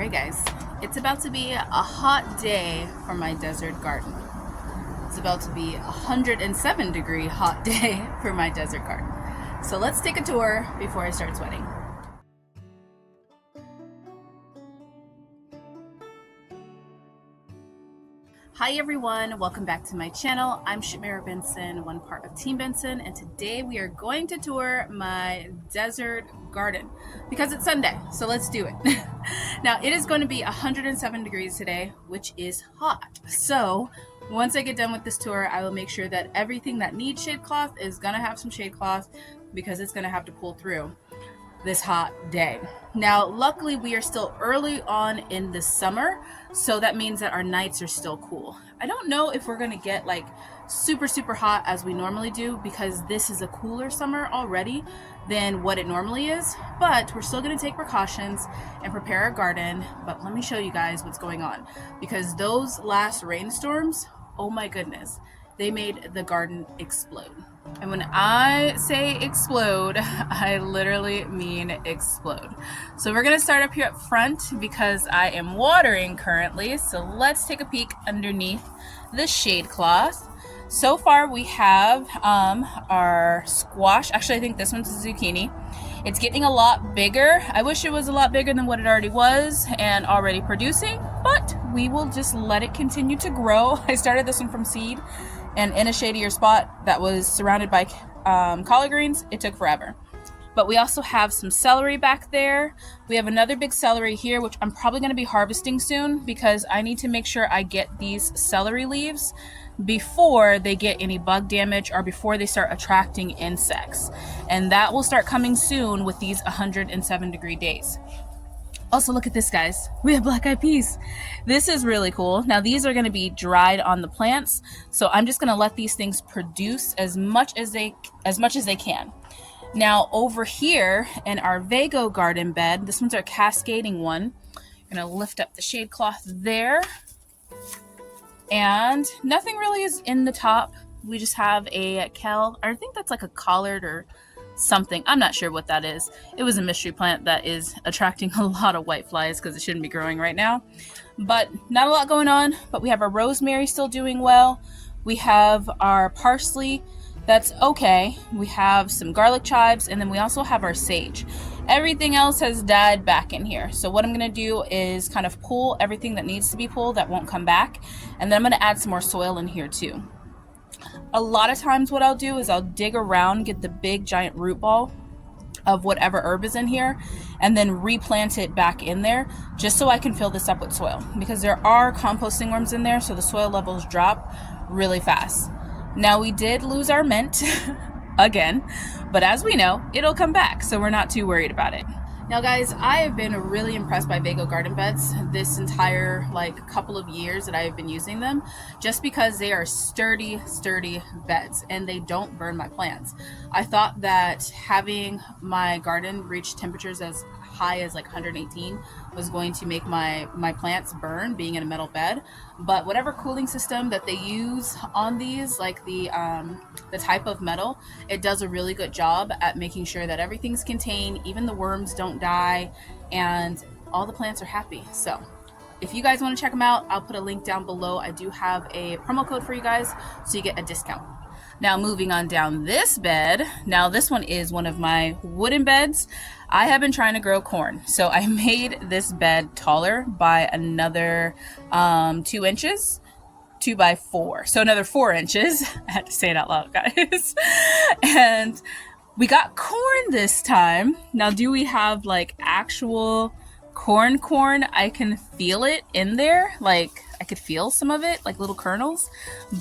Alright guys, it's about to be a hot day for my desert garden. It's about to be a 107-degree hot day for my desert garden. So let's take a tour before I start sweating. Hi everyone, welcome back to my channel. I'm Shamira Benson, one part of Team Benson, and today we are going to tour my desert garden because it's Sunday, so let's do it. Now it is going to be 107 degrees today, which is hot. So once I get done with this tour, I will make sure that everything that needs shade cloth is gonna have some shade cloth because it's gonna have to pull through this hot day. Now luckily we are still early on in the summer, so that means that our nights are still cool. I don't know if we're gonna get like super hot as we normally do because this is a cooler summer already than what it normally is, but we're still gonna take precautions and prepare our garden. But let me show you guys what's going on, because those last rainstorms, oh my goodness, they made the garden explode. And when I say explode, I literally mean explode. So we're gonna start up here up front because I am watering currently. So let's take a peek underneath the shade cloth. So far we have our squash. Actually, I think this one's a zucchini. It's getting a lot bigger. I wish it was a lot bigger than what it already was and already producing, but we will just let it continue to grow. I started this one from seed, and in a shadier spot that was surrounded by collard greens. It took forever. But we also have some celery back there. We have another big celery here, which I'm probably gonna be harvesting soon because I need to make sure I get these celery leaves before they get any bug damage or before they start attracting insects. And that will start coming soon with these 107-degree days. Also, look at this, guys. We have black eyed peas. This is really cool. Now, these are going to be dried on the plants, so I'm just going to let these things produce as much as they can. Now, over here in our Vego garden bed, this one's our cascading one. I'm going to lift up the shade cloth there, and nothing really is in the top. We just have a kale, or I think that's like a collard or something. I'm not sure what that is. It was a mystery plant that is attracting a lot of white flies because it shouldn't be growing right now. But not a lot going on. But we have our rosemary still doing well. We have our parsley that's okay. We have some garlic chives, and then we also have our sage. Everything else has died back in here. So what I'm going to do is kind of pull everything that needs to be pulled that won't come back. And then I'm going to add some more soil in here too. A lot of times what I'll do is I'll dig around, get the big giant root ball of whatever herb is in here, and then replant it back in there just so I can fill this up with soil, because there are composting worms in there, so the soil levels drop really fast. Now we did lose our mint again, but as we know, it'll come back, so we're not too worried about it. Now guys, I have been really impressed by Vego garden beds this entire couple of years that I have been using them, just because they are sturdy beds and they don't burn my plants. I thought that having my garden reach temperatures as high as 118 was going to make my plants burn being in a metal bed, but whatever cooling system that they use on these, like the type of metal, it does a really good job at making sure that everything's contained, even the worms don't die, and all the plants are happy. So if you guys want to check them out, I'll put a link down below. I do have a promo code for you guys, so you get a discount. Now moving on down this bed, now this one is one of my wooden beds. I have been trying to grow corn, so I made this bed taller by another 2 inches, 2 by 4, so another 4 inches. I had to say it out loud, guys. And we got corn this time. Now, do we have actual corn? I can feel it in there. I could feel some of it, like little kernels,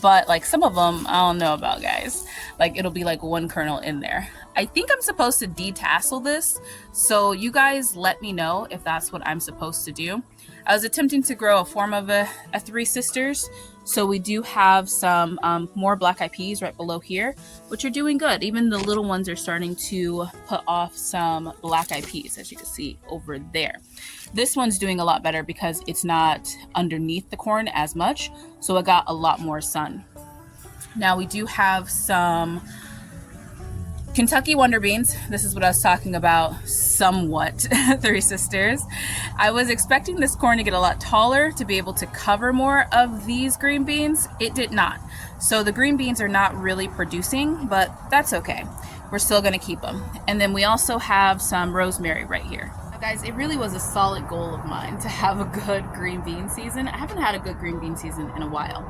but some of them I don't know about, guys. It'll be one kernel in there. I think I'm supposed to detassel this, so you guys let me know if that's what I'm supposed to do. I was attempting to grow a form of a Three Sisters, so we do have some more black eyed peas right below here, which are doing good. Even the little ones are starting to put off some black eyed peas, as you can see over there. This one's doing a lot better because it's not underneath the corn as much, so it got a lot more sun. Now we do have some Kentucky Wonder Beans, this is what I was talking about somewhat, Three Sisters. I was expecting this corn to get a lot taller to be able to cover more of these green beans. It did not. So the green beans are not really producing, but that's okay. We're still gonna keep them. And then we also have some rosemary right here. Now guys, it really was a solid goal of mine to have a good green bean season. I haven't had a good green bean season in a while.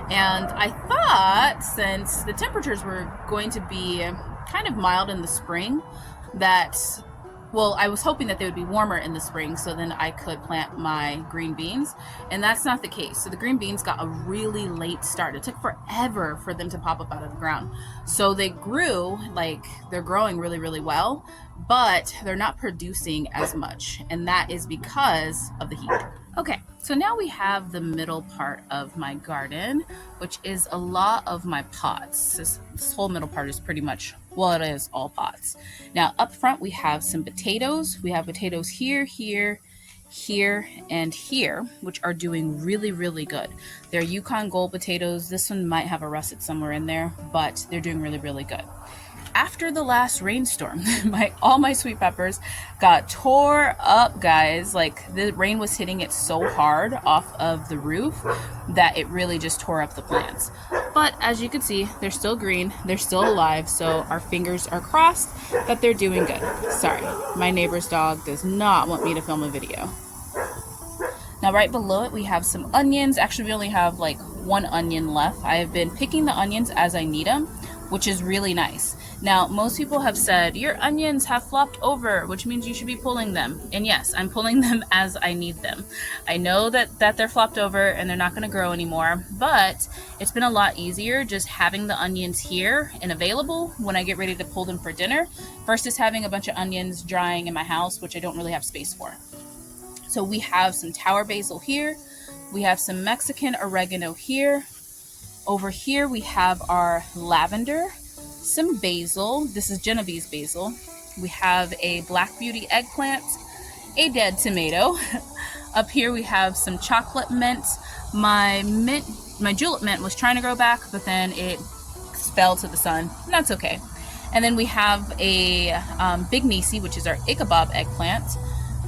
And I thought since the temperatures were going to be kind of mild in the spring, that, well, I was hoping that they would be warmer in the spring so then I could plant my green beans, and that's not the case. So the green beans got a really late start. It took forever for them to pop up out of the ground. So they grew, like they're growing really, really well, but they're not producing as much, and that is because of the heat. Okay, so now we have the middle part of my garden, which is a lot of my pots. This whole middle part is pretty much, well, it is all pots. Now up front we have some potatoes. We have potatoes here, here, here, and here, which are doing really, really good. They're Yukon Gold potatoes. This one might have a russet somewhere in there, but they're doing really, really good. After the last rainstorm, all my sweet peppers got tore up, guys. Like the rain was hitting it so hard off of the roof that it really just tore up the plants. But as you can see, they're still green, they're still alive, so our fingers are crossed that they're doing good. Sorry, my neighbor's dog does not want me to film a video. Now right below it we have some onions. Actually, we only have like one onion left. I have been picking the onions as I need them, which is really nice. Now, most people have said, your onions have flopped over, which means you should be pulling them. And yes, I'm pulling them as I need them. I know that they're flopped over and they're not gonna grow anymore, but it's been a lot easier just having the onions here and available when I get ready to pull them for dinner, versus having a bunch of onions drying in my house, which I don't really have space for. So we have some tower basil here. We have some Mexican oregano here. Over here we have our lavender, some basil. This is Genovese basil. We have a Black Beauty eggplant, a dead tomato. Up here we have some chocolate mint. My julep mint was trying to grow back, but then it fell to the sun, and that's okay. And then we have a Big Nisi, which is our Ichabod eggplant.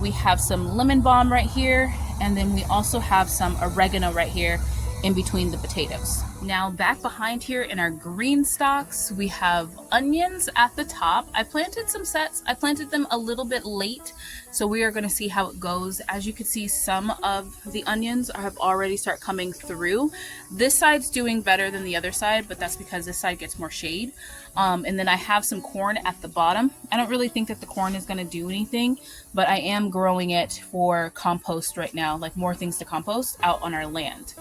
We have some lemon balm right here, and then we also have some oregano right here in between the potatoes. Now back behind here in our green stalks, we have onions at the top. I planted some sets. I planted them a little bit late, so we are going to see how it goes. As you can see, some of the onions have already start coming through. This side's doing better than the other side, but that's because this side gets more shade. And then I have some corn at the bottom. I don't really think that the corn is going to do anything, but I am growing it for compost right now, like more things to compost out on our land.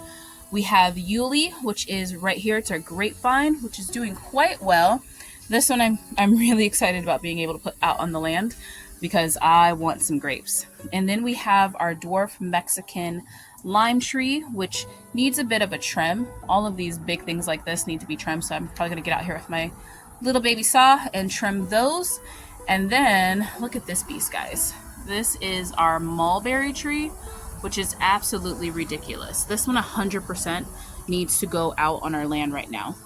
We have Yuli, which is right here. It's our grapevine, which is doing quite well. This one I'm really excited about being able to put out on the land because I want some grapes. And then we have our dwarf Mexican lime tree, which needs a bit of a trim. All of these big things like this need to be trimmed, so I'm probably gonna get out here with my little baby saw and trim those. And then look at this beast, guys. This is our mulberry tree, which is absolutely ridiculous. This one 100% needs to go out on our land right now.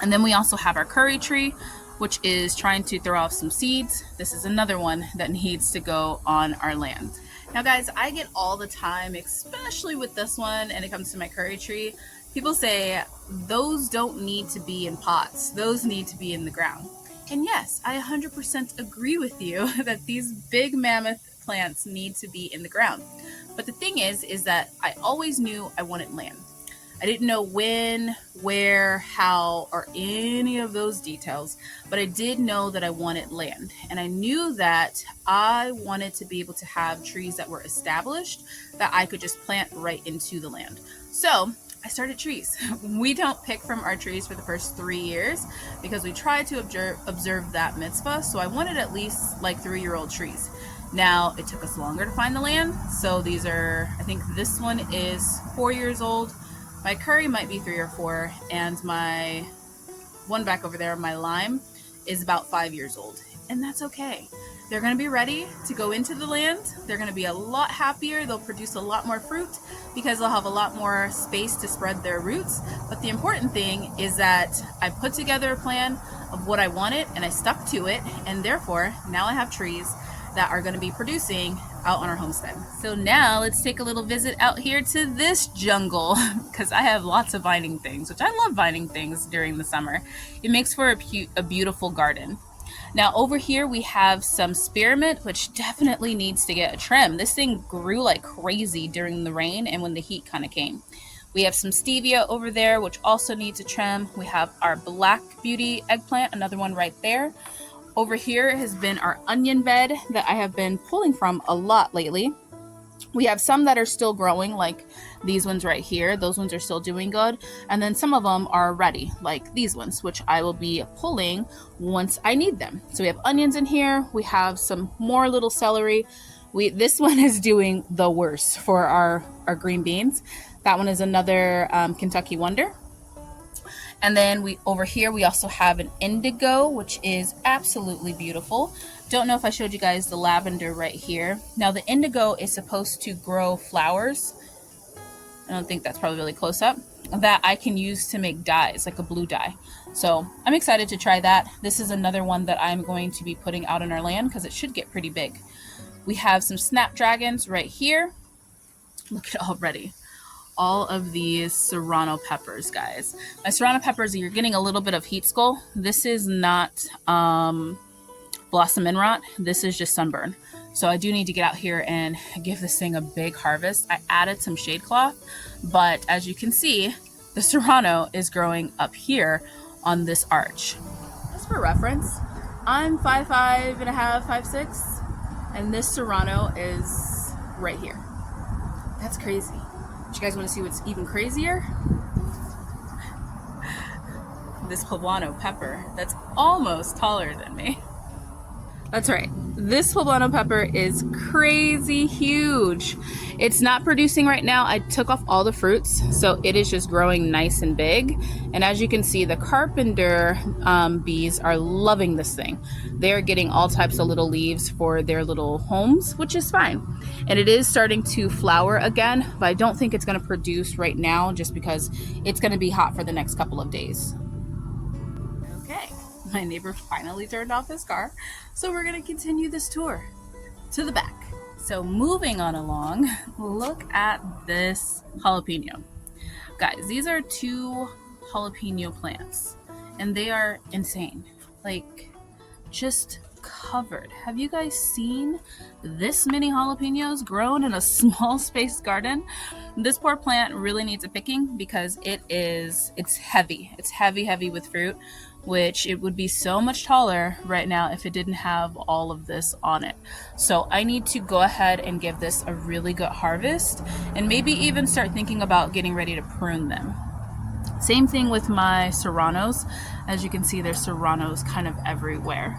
And then we also have our curry tree, which is trying to throw off some seeds. This is another one that needs to go on our land. Now guys, I get all the time, especially with this one, and it comes to my curry tree, people say, those don't need to be in pots, those need to be in the ground. And yes, I 100% agree with you that these big mammoth plants need to be in the ground. But the thing is that I always knew I wanted land. I didn't know when, where, how, or any of those details, but I did know that I wanted land. And I knew that I wanted to be able to have trees that were established that I could just plant right into the land. So I started trees. We don't pick from our trees for the first 3 years because we try to observe that mitzvah. So I wanted at least like 3-year-old trees. Now, it took us longer to find the land, so these are, I think this one is 4 years old. My curry might be 3 or 4, and my one back over there, my lime, is about 5 years old. And that's okay. They're going to be ready to go into the land. They're going to be a lot happier. They'll produce a lot more fruit because they'll have a lot more space to spread their roots. But the important thing is that I put together a plan of what I wanted and I stuck to it. And therefore, now I have trees that are going to be producing out on our homestead. So now let's take a little visit out here to this jungle because I have lots of vining things, which I love vining things during the summer. It makes for a beautiful garden. Now over here we have some spearmint, which definitely needs to get a trim. This thing grew like crazy during the rain and when the heat kind of came. We have some stevia over there, which also needs a trim. We have our black beauty eggplant, another one right there. Over here has been our onion bed that I have been pulling from a lot lately. We have some that are still growing, like these ones right here. Those ones are still doing good. And then some of them are ready, like these ones, which I will be pulling once I need them. So we have onions in here. We have some more little celery. This one is doing the worst for our green beans. That one is another Kentucky Wonder. And then over here, we also have an indigo, which is absolutely beautiful. Don't know if I showed you guys the lavender right here. Now the indigo is supposed to grow flowers. I don't think that's probably really close up. That I can use to make dyes, like a blue dye. So I'm excited to try that. This is another one that I'm going to be putting out on our land because it should get pretty big. We have some snapdragons right here. Look at already. All of these serrano peppers, guys. My serrano peppers, you're getting a little bit of heat skull. This is not blossom end rot. This is just sunburn. So I do need to get out here and give this thing a big harvest. I added some shade cloth, but as you can see, the serrano is growing up here on this arch. Just for reference, I'm 5'5" and a half, 5'6", and this serrano is right here. That's crazy. You guys want to see what's even crazier? This poblano pepper that's almost taller than me. That's right. This poblano pepper is crazy huge. It's not producing right now. I took off all the fruits, so it is just growing nice and big. And as you can see, the carpenter bees are loving this thing. They're getting all types of little leaves for their little homes, which is fine. And it is starting to flower again, but I don't think it's going to produce right now just because it's going to be hot for the next couple of days. Okay, my neighbor finally turned off his car, so we're going to continue this tour to the back. So moving on along, look at this jalapeno. Guys, these are 2 jalapeno plants and they are insane. Like, just covered. Have you guys seen this many jalapenos grown in a small space garden? This poor plant really needs a picking because it's heavy. It's heavy with fruit, which it would be so much taller right now if it didn't have all of this on it. So I need to go ahead and give this a really good harvest and maybe even start thinking about getting ready to prune them. Same thing with my serranos. As you can see, there's serranos kind of everywhere.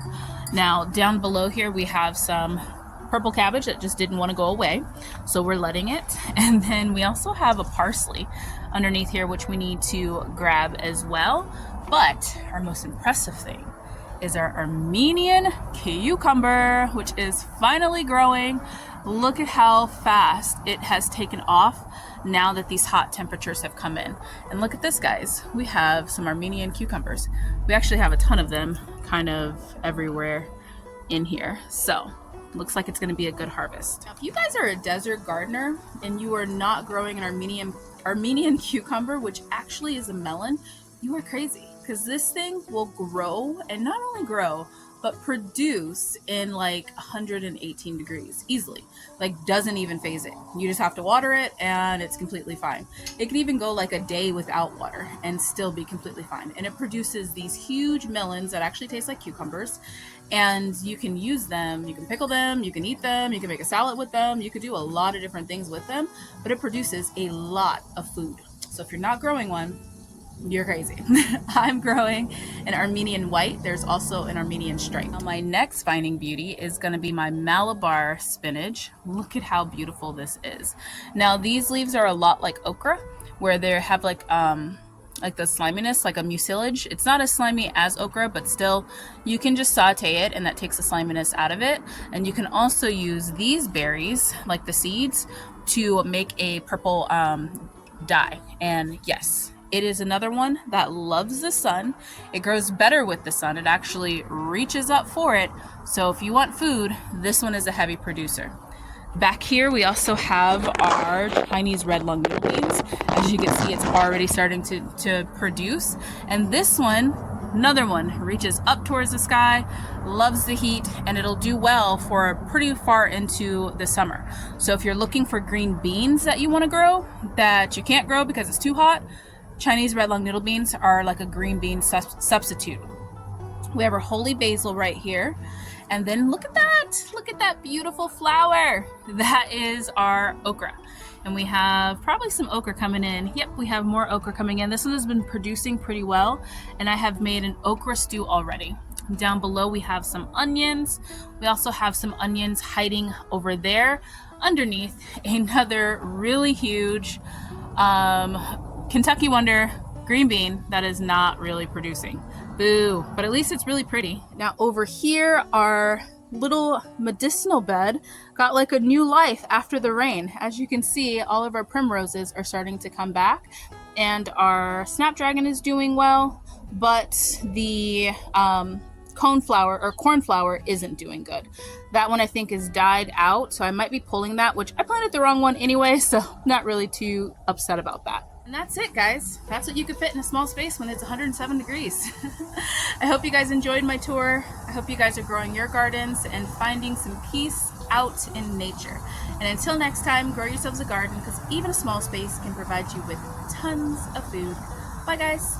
Now down below here we have some purple cabbage that just didn't want to go away, so we're letting it. And then we also have a parsley underneath here which we need to grab as well. But our most impressive thing is our Armenian cucumber, which is finally growing. Look at how fast it has taken off now that these hot temperatures have come in. And look at this, guys. We have some Armenian cucumbers. We actually have a ton of them kind of everywhere in here. So looks like it's going to be a good harvest. Now, if you guys are a desert gardener and you are not growing an Armenian cucumber, which actually is a melon, you are crazy. Because this thing will grow, and not only grow, but produce in like 118 degrees easily. Like, doesn't even phase it. You just have to water it and it's completely fine. It can even go like a day without water and still be completely fine. And it produces these huge melons that actually taste like cucumbers. And you can use them, you can pickle them, you can eat them, you can make a salad with them, you could do a lot of different things with them, but it produces a lot of food. So if you're not growing one, you're crazy. I'm growing an Armenian white. There's also an Armenian stripe. Now, my next finding beauty is going to be my Malabar spinach. Look at how beautiful this is. Now these leaves are a lot like okra, where they have like a like the sliminess, like a mucilage. It's not as slimy as okra, but still you can just saute it and that takes the sliminess out of it. And you can also use these berries, like the seeds, to make a purple dye. And yes, it is another one that loves the sun. It grows better with the sun. It actually reaches up for it. So if you want food, this one is a heavy producer. Back here, we also have our Chinese red lung noodle beans. As you can see, it's already starting to produce. And this one, another one, reaches up towards the sky, loves the heat, and it'll do well for pretty far into the summer. So if you're looking for green beans that you want to grow, that you can't grow because it's too hot, Chinese red lung noodle beans are like a green bean substitute. We have our holy basil right here. And then look at that beautiful flower. That is our okra. And we have probably some okra coming in. Yep, we have more okra coming in. This one has been producing pretty well. And I have made an okra stew already. Down below we have some onions. We also have some onions hiding over there underneath another really huge Kentucky Wonder green bean that is not really producing. Boo, but at least it's really pretty. Now over here, our little medicinal bed got like a new life after the rain. As you can see, all of our primroses are starting to come back and our snapdragon is doing well, but the coneflower or cornflower isn't doing good. That one I think is died out, so I might be pulling that, which I planted the wrong one anyway, so not really too upset about that. And that's it, guys. That's what you could fit in a small space when it's 107 degrees. I hope you guys enjoyed my tour. I hope you guys are growing your gardens and finding some peace out in nature. And until next time, grow yourselves a garden, because even a small space can provide you with tons of food. Bye, guys.